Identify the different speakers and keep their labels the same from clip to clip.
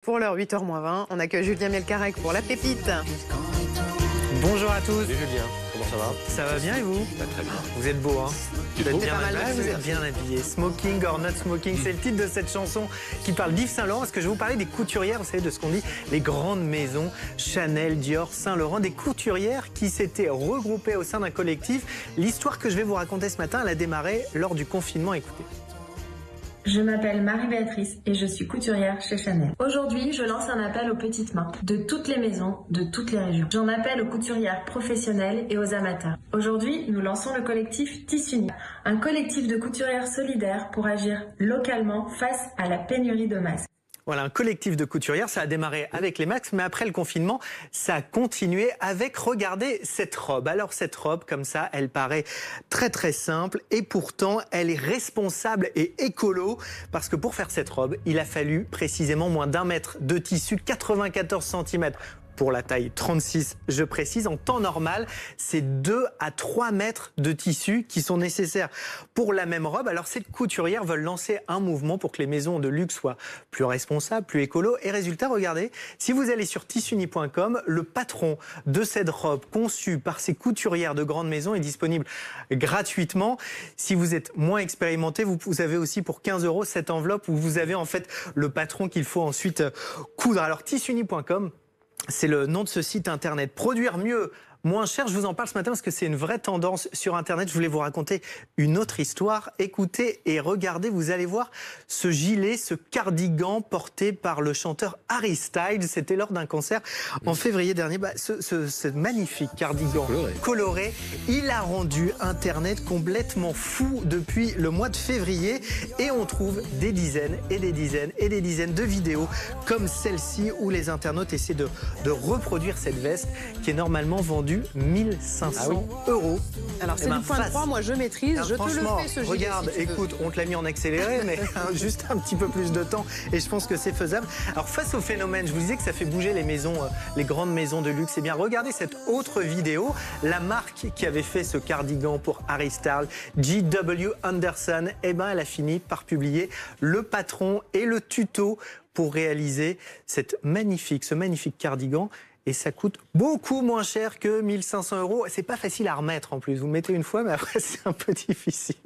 Speaker 1: Pour l'heure 8h-20, on accueille Julien Melcarec pour la pépite.
Speaker 2: Bonjour à tous.
Speaker 3: Salut Julien, comment ça va?
Speaker 2: Ça va bien et vous?
Speaker 3: Très bien.
Speaker 2: Vous êtes beau, hein? Vous êtes bien
Speaker 1: pas mal
Speaker 2: habillé.
Speaker 1: vêtu.
Speaker 2: Vous êtes bien habillé. Smoking or not smoking, c'est le titre de cette chanson qui parle d'Yves Saint Laurent. Parce que je vais vous parler des couturières, vous savez, de ce qu'on dit, les grandes maisons, Chanel, Dior, Saint Laurent, des couturières qui s'étaient regroupées au sein d'un collectif. L'histoire que je vais vous raconter ce matin, elle a démarré lors du confinement. Écoutez.
Speaker 4: Je m'appelle Marie-Béatrice et je suis couturière chez Chanel. Aujourd'hui, je lance un appel aux petites mains de toutes les maisons, de toutes les régions. J'en appelle aux couturières professionnelles et aux amateurs. Aujourd'hui, nous lançons le collectif Tissuni, un collectif de couturières solidaires pour agir localement face à la pénurie de masques.
Speaker 2: Voilà, un collectif de couturières, ça a démarré avec les masques, mais après le confinement, ça a continué avec, regardez, cette robe. Alors cette robe, comme ça, elle paraît très très simple et pourtant, elle est responsable et écolo parce que pour faire cette robe, il a fallu précisément moins d'1 mètre de tissu, 94 cm. Pour la taille 36, je précise, en temps normal, c'est 2 à 3 mètres de tissu qui sont nécessaires pour la même robe. Alors, ces couturières veulent lancer un mouvement pour que les maisons de luxe soient plus responsables, plus écolo. Et résultat, regardez, si vous allez sur tissuni.com, le patron de cette robe conçue par ces couturières de grandes maisons est disponible gratuitement. Si vous êtes moins expérimenté, vous avez aussi pour 15 € cette enveloppe où vous avez en fait le patron qu'il faut ensuite coudre. Alors, tissuni.com, c'est le nom de ce site internet. Produire mieux, moins cher, je vous en parle ce matin parce que c'est une vraie tendance sur internet. Je voulais vous raconter une autre histoire. Écoutez et regardez, vous allez voir ce gilet, ce cardigan porté par le chanteur Harry Styles. C'était lors d'un concert en février dernier. Ce magnifique cardigan coloré, il a rendu internet complètement fou depuis le mois de février. Et on trouve des dizaines et des dizaines et des dizaines de vidéos comme celle-ci où les internautes essaient de reproduire cette veste qui est normalement vendue 1500 €.
Speaker 1: Alors c'est du point de croix, moi je maîtrise, je te le fais ce gilet.
Speaker 2: Regarde,
Speaker 1: si tu veux.
Speaker 2: écoute, on te l'a mis en accéléré, mais juste un petit peu plus de temps et je pense que c'est faisable. Alors face au phénomène, je vous disais que ça fait bouger les maisons, les grandes maisons de luxe. Eh bien, regardez cette autre vidéo. La marque qui avait fait ce cardigan pour Harry Styles, J.W. Anderson, eh ben, elle a fini par publier le patron et le tuto pour réaliser ce magnifique cardigan. Et ça coûte beaucoup moins cher que 1500 €. C'est pas facile à remettre en plus. Vous le mettez une fois, mais après, c'est un peu difficile.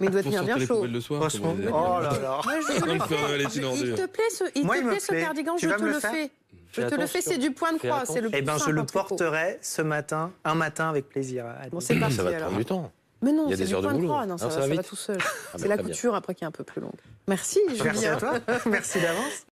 Speaker 1: Mais il doit tenir bien chaud.
Speaker 2: Franchement, oh là là.
Speaker 1: Moi, il te plaît ce cardigan, je te le fais. Je te le fais, c'est du point de croix. C'est le plus simple.
Speaker 2: Je le porterai ce matin, un matin avec plaisir.
Speaker 1: Bon, c'est parti
Speaker 3: Ça va
Speaker 1: alors.
Speaker 3: prendre du temps.
Speaker 1: Mais non,
Speaker 3: Il y a
Speaker 1: c'est
Speaker 3: des
Speaker 1: du
Speaker 3: heures de
Speaker 1: point de
Speaker 3: boulot.
Speaker 1: croix. Non, ça va tout seul.
Speaker 3: Ah
Speaker 1: C'est la
Speaker 3: très bien.
Speaker 1: couture après qui est un peu plus longue. Merci Julien.
Speaker 2: Merci à toi. Merci d'avance.